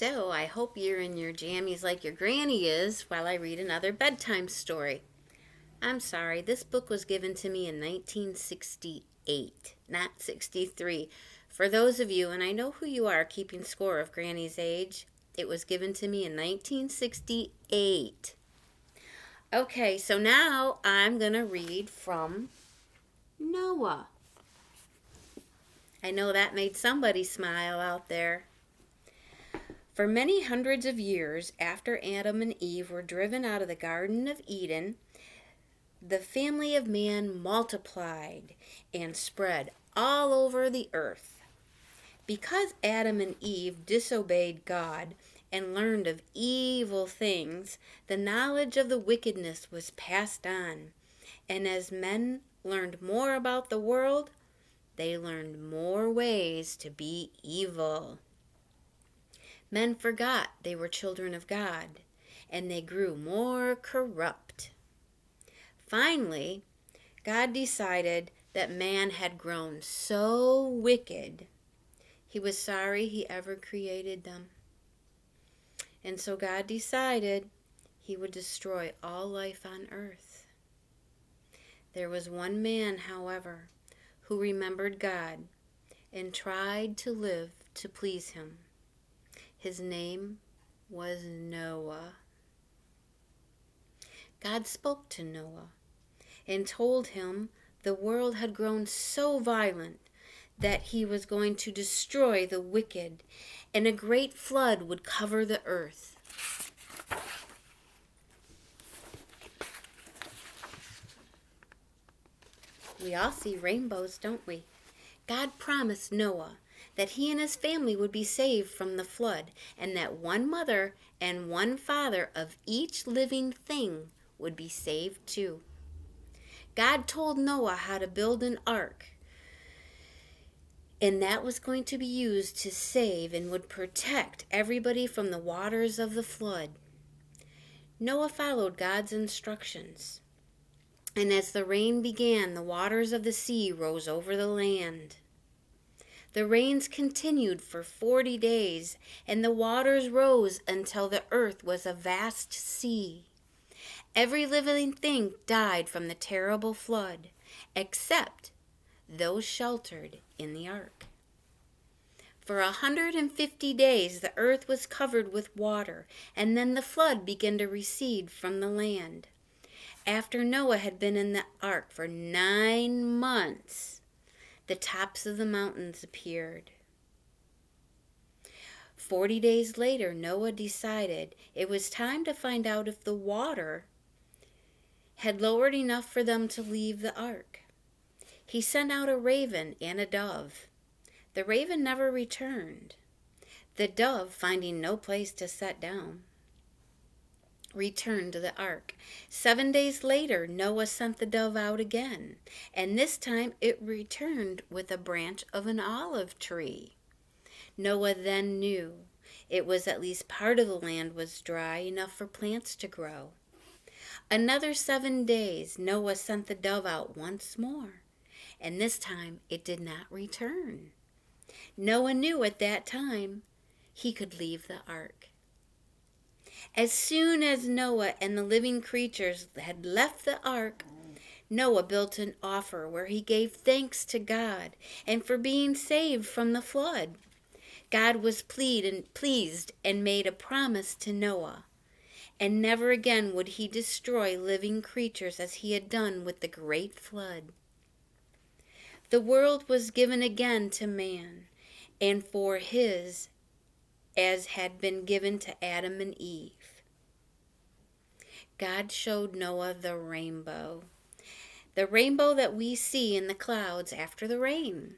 So I hope you're in your jammies like your granny is while I read another bedtime story. I'm sorry, this book was given to me in 1968, not 63. For those of you, and I know who you are keeping score of Granny's age, it was given to me in 1968. Okay, so now I'm going to read from Noah. I know that made somebody smile out there. For many hundreds of years after Adam and Eve were driven out of the Garden of Eden, the family of man multiplied and spread all over the earth. Because Adam and Eve disobeyed God and learned of evil things, the knowledge of the wickedness was passed on. And as men learned more about the world, they learned more ways to be evil. Men forgot they were children of God, and they grew more corrupt. Finally, God decided that man had grown so wicked, he was sorry he ever created them. And so God decided he would destroy all life on earth. There was one man, however, who remembered God and tried to live to please him. His name was Noah. God spoke to Noah and told him the world had grown so violent that he was going to destroy the wicked, and a great flood would cover the earth. We all see rainbows, don't we? God promised Noah that he and his family would be saved from the flood, and that one mother and one father of each living thing would be saved too. God told Noah how to build an ark, and that was going to be used to save and would protect everybody from the waters of the flood. Noah followed God's instructions, and as the rain began, the waters of the sea rose over the land. The rains continued for 40 days, and the waters rose until the earth was a vast sea. Every living thing died from the terrible flood, except those sheltered in the ark. For 150 days the earth was covered with water, and then the flood began to recede from the land. After Noah had been in the ark for 9 months, the tops of the mountains appeared. 40 days later, Noah decided it was time to find out if the water had lowered enough for them to leave the ark. He sent out a raven and a dove. The raven never returned. The dove, finding no place to set down, returned to the ark. 7 days later, Noah sent the dove out again, and this time it returned with a branch of an olive tree. Noah then knew it was at least part of the land was dry enough for plants to grow. Another 7 days, Noah sent the dove out once more, and this time it did not return. Noah knew at that time he could leave the ark. As soon as Noah and the living creatures had left the ark, Noah built an altar where he gave thanks to God and for being saved from the flood. God was pleased and made a promise to Noah, and never again would he destroy living creatures as he had done with the great flood. The world was given again to man, and for his as had been given to Adam and Eve. God showed Noah the rainbow that we see in the clouds after the rain.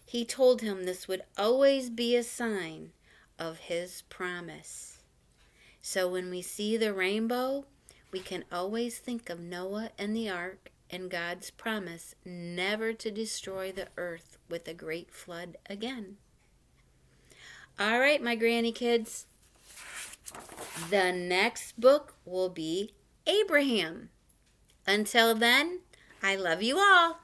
He told him this would always be a sign of his promise. So when we see the rainbow, we can always think of Noah and the ark and God's promise never to destroy the earth with a great flood again. All right, my granny kids. The next book will be Abraham. Until then, I love you all.